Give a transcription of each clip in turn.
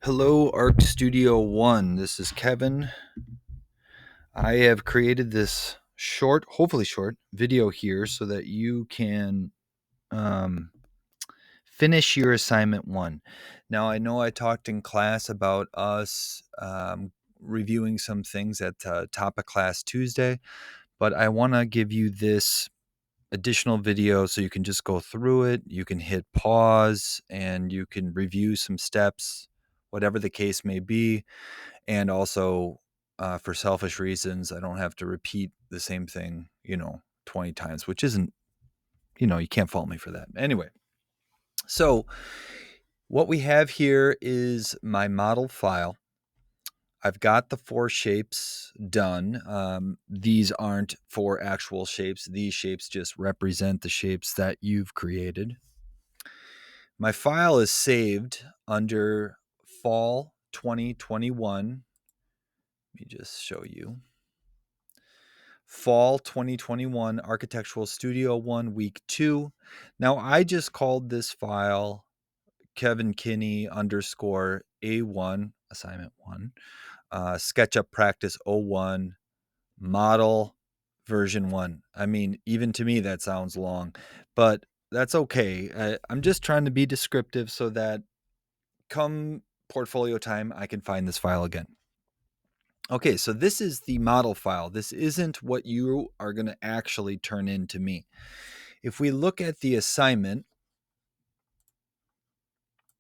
Hello, Arc Studio One. This is Kevin. I have created this short, hopefully short, video here so that you can um, finish your assignment one. Now, I know I talked in class about us reviewing some things at top of class Tuesday, but I want to give you this additional video so you can just go through it. You can hit pause and you can review some steps, whatever the case may be. And also, for selfish reasons, I don't have to repeat the same thing, 20 times, which isn't, you can't fault me for that. Anyway, so what we have here is my model file. I've got the 4 shapes done. These aren't 4 actual shapes. These shapes just represent the shapes that you've created. My file is saved under Fall 2021. Let me just show you. Fall 2021 Architectural Studio 1 Week 2. Now, I just called this file Kevin Kinney _ A1, assignment 1, SketchUp Practice 01, model version 1. I mean, even to me, that sounds long, but that's okay. I'm just trying to be descriptive so that come portfolio time, I can find this file again. Okay, so this is the model file. This isn't what you are going to actually turn in to me. If we look at the assignment,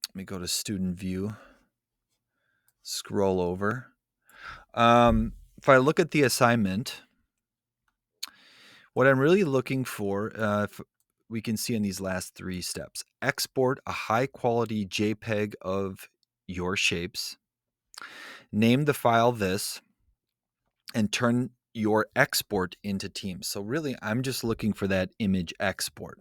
let me go to student view, scroll over. If I look at the assignment, what I'm really looking for, we can see in these last 3 steps. Export a high quality JPEG of your shapes. Name the file this, and turn your export into Teams. So really, I'm just looking for that image export.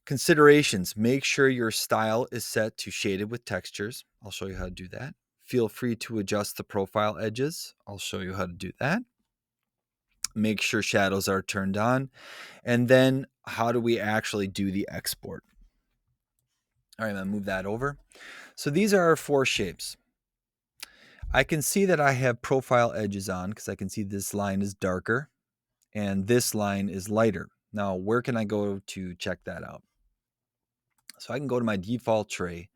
Considerations: make sure your style is set to shaded with textures. I'll show you how to do that. Feel free to adjust the profile edges. I'll show you how to do that. Make sure shadows are turned on. And then how do we actually do the export? All right, I'm going to move that over. So these are our 4 shapes. I can see that I have profile edges on because I can see this line is darker and this line is lighter. Now, where can I go to check that out? So I can go to my default tray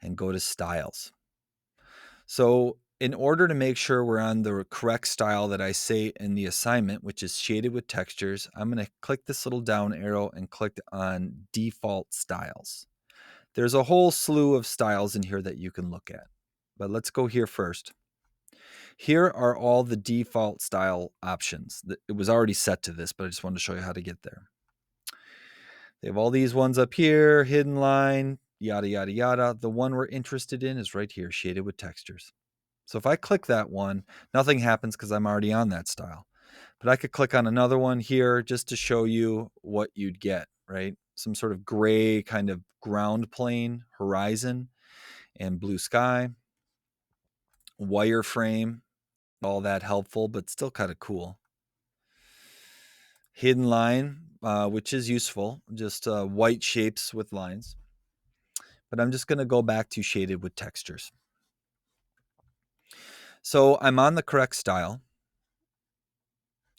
and go to styles. So in order to make sure we're on the correct style that I say in the assignment, which is shaded with textures, I'm going to click this little down arrow and click on default styles. There's a whole slew of styles in here that you can look at, but let's go here first. Here are all the default style options. It was already set to this, but I just wanted to show you how to get there. They have all these ones up here, hidden line, yada, yada, yada. The one we're interested in is right here, shaded with textures. So if I click that one, nothing happens because I'm already on that style. But I could click on another one here just to show you what you'd get, right? Some sort of gray kind of ground plane, horizon, and blue sky. Wireframe, all that helpful, but still kind of cool. Hidden line, which is useful, just white shapes with lines. But I'm just going to go back to shaded with textures. So I'm on the correct style.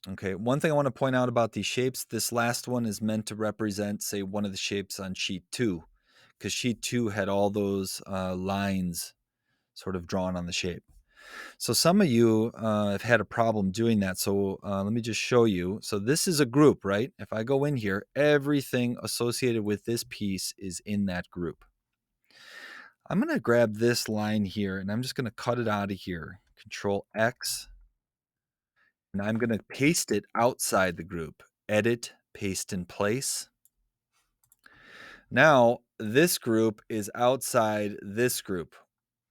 Okay, one thing I want to point out about these shapes, this last one is meant to represent, say, one of the shapes on sheet 2, because sheet 2 had all those lines sort of drawn on the shape. So some of you have had a problem doing that. So let me just show you. So this is a group, right? If I go in here, everything associated with this piece is in that group. I'm going to grab this line here and I'm just going to cut it out of here. Control X. And I'm going to paste it outside the group. Edit, paste in place. Now, this group is outside this group.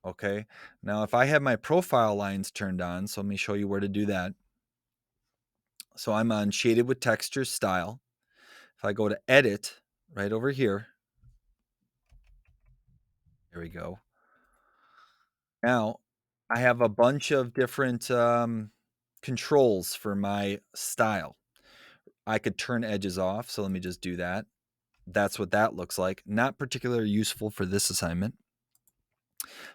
Okay. Now, if I have my profile lines turned on, so let me show you where to do that. So I'm on shaded with textures style. If I go to edit right over here, there we go. Now I have a bunch of different controls for my style. I could turn edges off. So let me just do that. That's what that looks like. Not particularly useful for this assignment.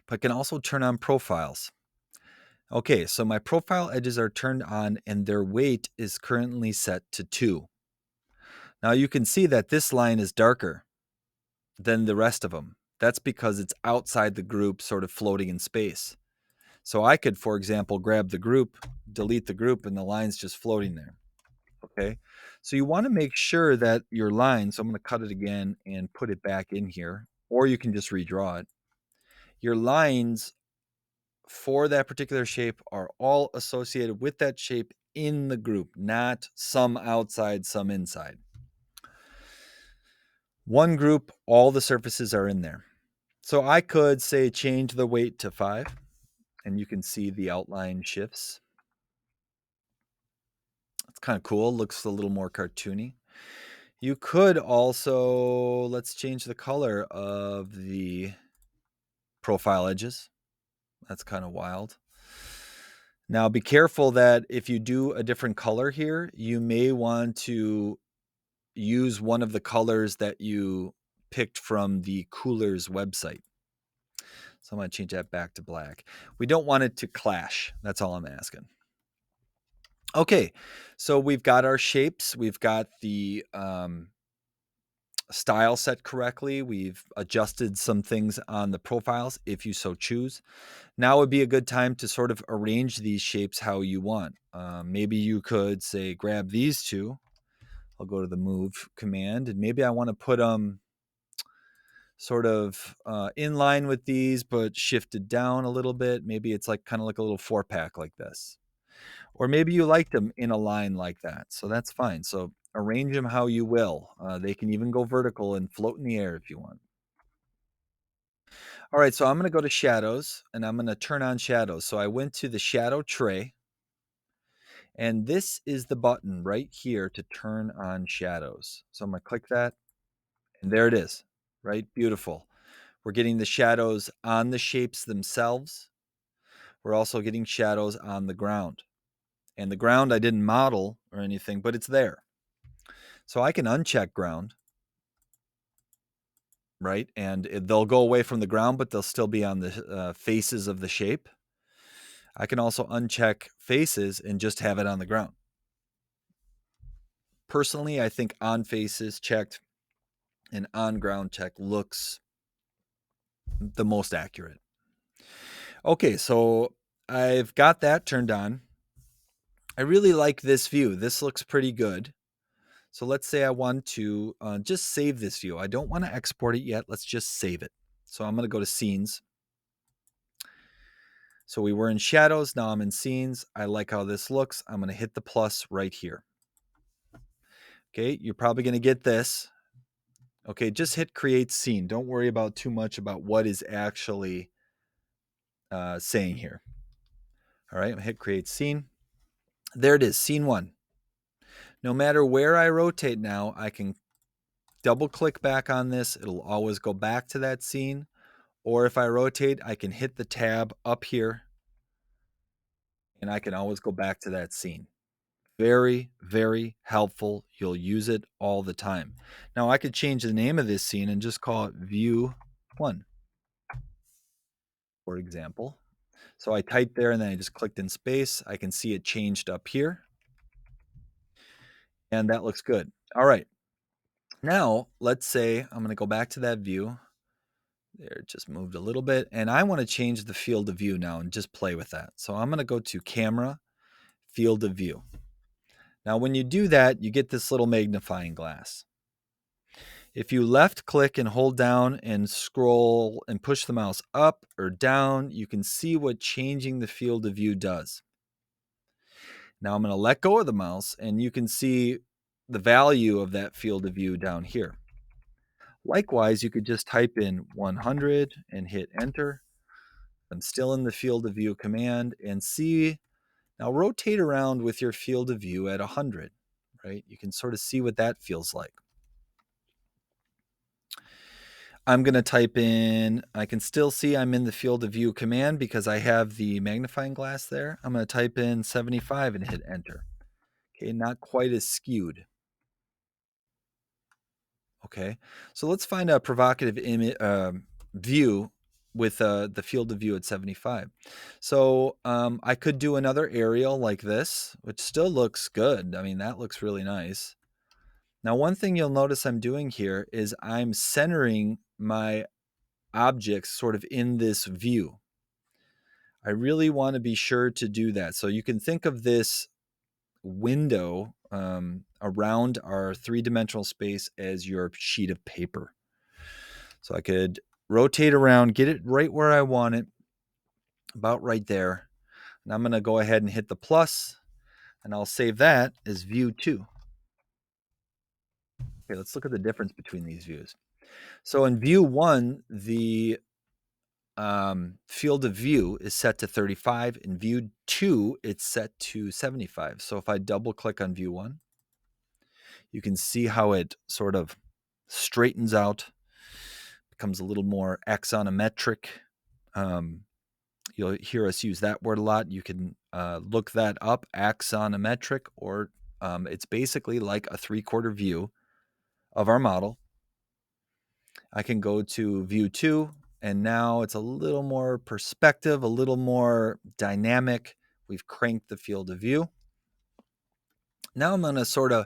but I can also turn on profiles. Okay, so my profile edges are turned on and their weight is currently set to 2. Now you can see that this line is darker than the rest of them. That's because it's outside the group, sort of floating in space. So I could, for example, grab the group, delete the group, and the line's just floating there. Okay. So you want to make sure that your line, so I'm going to cut it again and put it back in here, or you can just redraw it. Your lines for that particular shape are all associated with that shape in the group, not some outside, some inside. One group, all the surfaces are in there. So I could say change the weight to 5, and you can see the outline shifts. It's kind of cool. Looks a little more cartoony. You could also, let's change the color of the profile edges. That's kind of wild. Now be careful that if you do a different color here, you may want to use one of the colors that you picked from the Coolers website. So I'm going to change that back to black. We don't want it to clash. That's all I'm asking. Okay, so we've got our shapes. We've got the style set correctly. We've adjusted some things on the profiles if you so choose. Now would be a good time to sort of arrange these shapes how you want. Maybe you could say grab these two. I'll go to the move command, and maybe I want to put them sort of in line with these, but shifted down a little bit. Maybe it's like kind of like a little 4-pack like this. Or maybe you like them in a line like that. So that's fine. So arrange them how you will. They can even go vertical and float in the air if you want. All right, so I'm going to go to shadows and I'm going to turn on shadows. So I went to the shadow tray, and this is the button right here to turn on shadows. So I'm going to click that, and there it is, right? Beautiful. We're getting the shadows on the shapes themselves. We're also getting shadows on the ground. And the ground I didn't model or anything, but it's there. So I can uncheck ground, right? And they'll go away from the ground, but they'll still be on the faces of the shape. I can also uncheck faces and just have it on the ground. Personally, I think on faces checked and on ground check looks the most accurate. Okay, so I've got that turned on. I really like this view. This looks pretty good. So let's say I want to just save this view. I don't want to export it yet. Let's just save it. So I'm going to go to scenes. So we were in shadows. Now I'm in scenes. I like how this looks. I'm going to hit the plus right here. Okay, you're probably going to get this. Okay, just hit create scene. Don't worry about too much about what is actually saying here. All right, I'm going to hit create scene. There it is, scene 1. No matter where I rotate now, I can double click back on this. It'll always go back to that scene. Or if I rotate, I can hit the tab up here and I can always go back to that scene. Very, very helpful. You'll use it all the time. Now I could change the name of this scene and just call it view 1, for example. So I typed there and then I just clicked in space. I can see it changed up here. And that looks good. All right. Now, let's say I'm going to go back to that view. There, it just moved a little bit. And I want to change the field of view now and just play with that. So I'm going to go to camera, field of view. Now, when you do that, you get this little magnifying glass. If you left click and hold down and scroll and push the mouse up or down, you can see what changing the field of view does. Now I'm going to let go of the mouse and you can see the value of that field of view down here. Likewise, you could just type in 100 and hit enter. I'm still in the field of view command and see. Now rotate around with your field of view at 100, right? You can sort of see what that feels like. I'm going to type in, I can still see I'm in the field of view command because I have the magnifying glass there. I'm going to type in 75 and hit enter. Okay, not quite as skewed. Okay, so let's find a provocative view with the field of view at 75. So I could do another aerial like this, which still looks good. I mean, that looks really nice. Now, one thing you'll notice I'm doing here is I'm centering my objects sort of in this view. I really want to be sure to do that. So you can think of this window around our three-dimensional space as your sheet of paper. So I could rotate around, get it right where I want it, about right there. And I'm going to go ahead and hit the plus, and I'll save that as view 2. Okay, let's look at the difference between these views. So in view 1, the field of view is set to 35. In view 2, it's set to 75. So if I double click on view 1, you can see how it sort of straightens out, becomes a little more axonometric. You'll hear us use that word a lot. You can look that up, axonometric, or it's basically like a 3/4 view of our model. I can go to view 2, and now it's a little more perspective, a little more dynamic. We've cranked the field of view. Now I'm going to sort of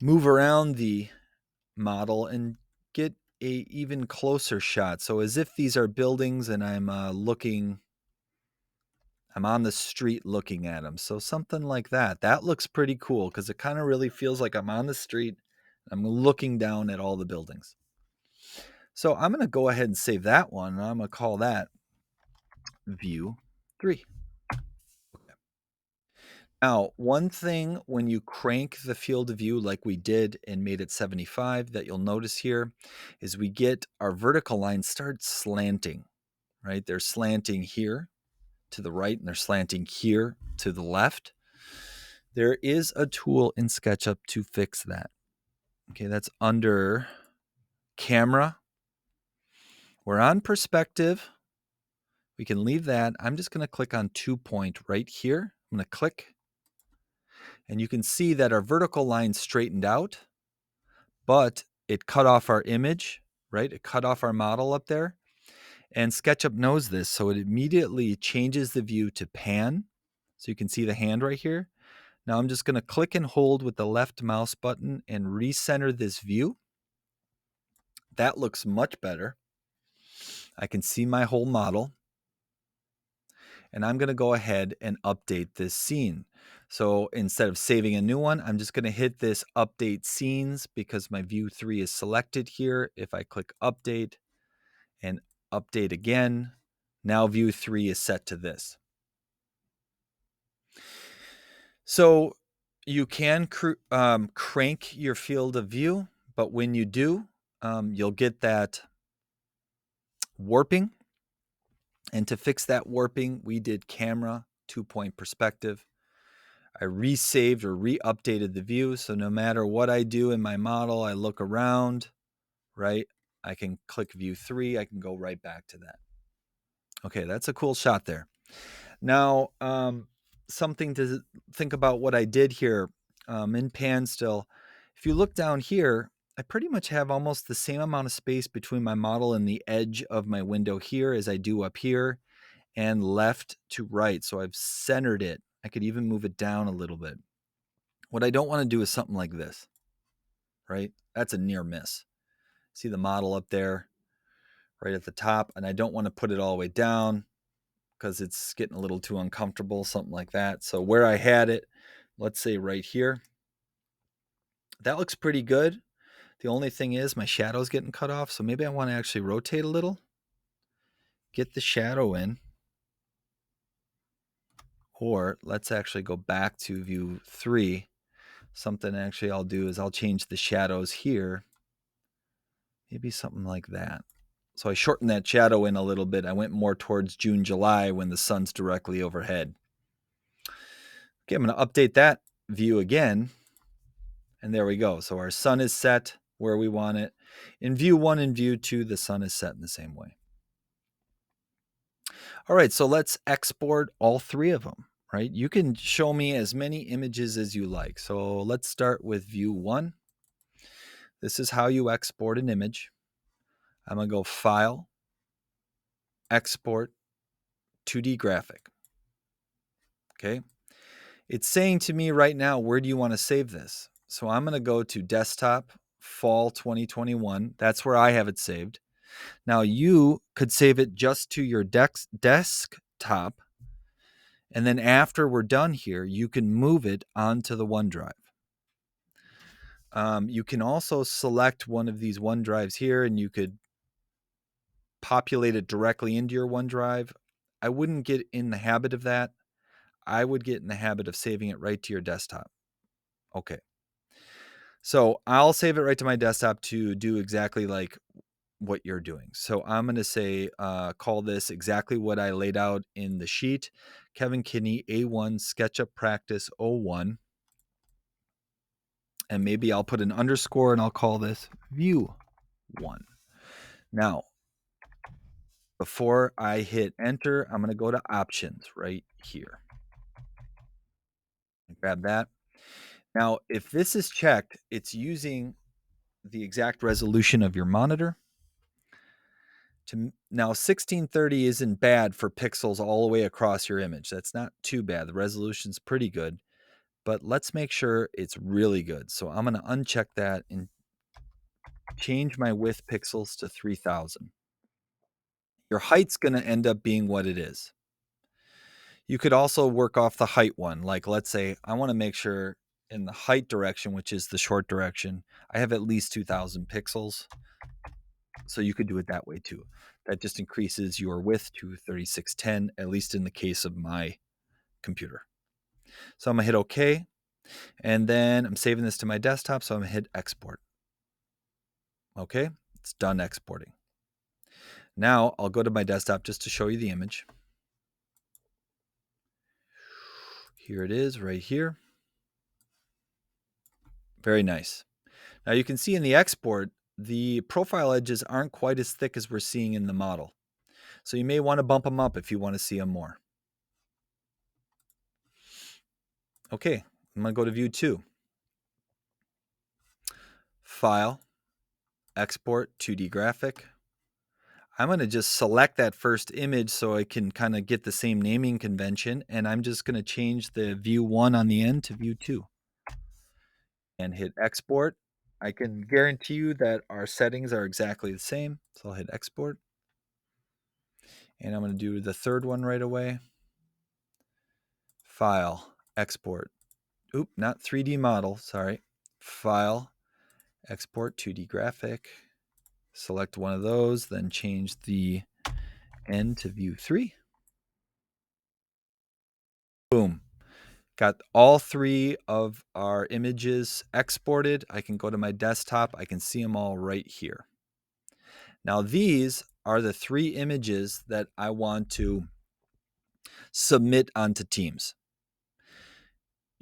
move around the model and get a even closer shot. So as if these are buildings and I'm on the street looking at them. So something like that. That looks pretty cool because it kind of really feels like I'm on the street. I'm looking down at all the buildings. So I'm going to go ahead and save that one. And I'm going to call that view 3. Now, one thing when you crank the field of view like we did and made it 75 that you'll notice here is we get our vertical lines start slanting, right? They're slanting here to the right and they're slanting here to the left. There is a tool in SketchUp to fix that. Okay, that's under camera. We're on perspective. We can leave that. I'm just going to click on 2-point right here. I'm going to click. And you can see that our vertical line straightened out, but it cut off our image, right? It cut off our model up there. And SketchUp knows this, so it immediately changes the view to pan. So you can see the hand right here. Now I'm just going to click and hold with the left mouse button and recenter this view. That looks much better. I can see my whole model. And I'm going to go ahead and update this scene. So instead of saving a new one, I'm just going to hit this update scenes because my view 3 is selected here. If I click update and update again, now view 3 is set to this. So you can crank your field of view, but when you do, you'll get that warping. And to fix that warping, we did camera 2-point perspective. I resaved or re-updated the view. So no matter what I do in my model, I look around, right? I can click view 3. I can go right back to that. Okay, that's a cool shot there. Now, something to think about what I did here in pan still. If you look down here, I pretty much have almost the same amount of space between my model and the edge of my window here as I do up here and left to right. So I've centered it. I could even move it down a little bit. What I don't want to do is something like this, right? That's a near miss. See the model up there right at the top, and I don't want to put it all the way down because it's getting a little too uncomfortable, something like that. So where I had it, let's say right here, that looks pretty good. The only thing is my shadow's getting cut off, so maybe I want to actually rotate a little, get the shadow in, or let's actually go back to view 3. Something actually I'll do is I'll change the shadows here, maybe something like that. So I shortened that shadow in a little bit. I went more towards June, July when the sun's directly overhead. Okay, I'm going to update that view again. And there we go. So our sun is set where we want it. In view 1 and view 2, the sun is set in the same way. All right, so let's export all 3 of them, right? You can show me as many images as you like. So let's start with view 1. This is how you export an image. I'm going to go File, export 2D graphic. Okay. It's saying to me right now, where do you want to save this? So I'm going to go to desktop, fall 2021. That's where I have it saved. Now you could save it just to your desktop. And then after we're done here, you can move it onto the OneDrive. You can also select one of these OneDrives here and you could populate it directly into your OneDrive. I wouldn't get in the habit of that. I would get in the habit of saving it right to your desktop. Okay. So I'll save it right to my desktop to do exactly like what you're doing. So I'm going to say, call this exactly what I laid out in the sheet. Kevin Kinney, A1 SketchUp Practice 01. And maybe I'll put an underscore and I'll call this view 1. Now, before I hit enter, I'm going to go to options right here. Grab that. Now, if this is checked, it's using the exact resolution of your monitor. Now, 1630 isn't bad for pixels all the way across your image. That's not too bad. The resolution's pretty good, but let's make sure it's really good. So I'm going to uncheck that and change my width pixels to 3000. Your height's going to end up being what it is. You could also work off the height one. Like, let's say I want to make sure in the height direction, which is the short direction, I have at least 2000 pixels. So you could do it that way too. That just increases your width to 3610, at least in the case of my computer. So I'm going to hit OK. And then I'm saving this to my desktop. So I'm going to hit export. Okay, it's done exporting. Now I'll go to my desktop just to show you the image. Here it is right here. Very nice. Now you can see in the export, the profile edges aren't quite as thick as we're seeing in the model. So you may want to bump them up if you want to see them more. Okay, I'm going to go to view 2. File, export 2D graphic. I'm going to just select that first image so I can kind of get the same naming convention. And I'm just going to change the view 1 on the end to view 2. And hit export. I can guarantee you that our settings are exactly the same. So I'll hit export. And I'm going to do the third one right away. File, export. Oop, not 3D model, sorry. File, export 2D graphic. Select one of those, then change the end to view 3. Boom. Got all 3 of our images exported. I can go to my desktop. I can see them all right here. Now these are the 3 images that I want to submit onto Teams.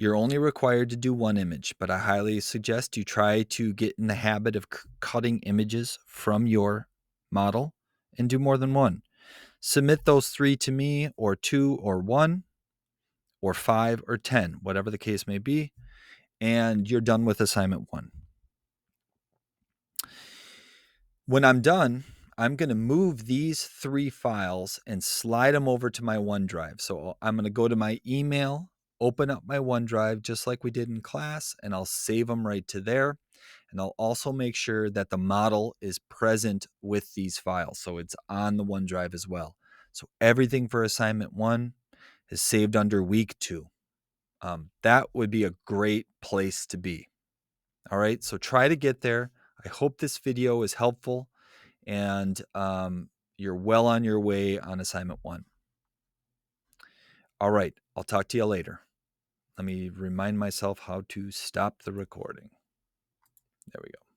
You're only required to do 1 image, but I highly suggest you try to get in the habit of cutting images from your model and do more than 1. Submit those 3 to me, or 2 or 1 or 5 or 10, whatever the case may be, and you're done with assignment 1. When I'm done, I'm going to move these 3 files and slide them over to my OneDrive. So I'm going to go to my email, open up my OneDrive just like we did in class, and I'll save them right to there. And I'll also make sure that the model is present with these files. So it's on the OneDrive as well. So everything for assignment 1 is saved under week 2. That would be a great place to be. All right, so try to get there. I hope this video is helpful, and you're well on your way on assignment 1. All right, I'll talk to you later. Let me remind myself how to stop the recording. There we go.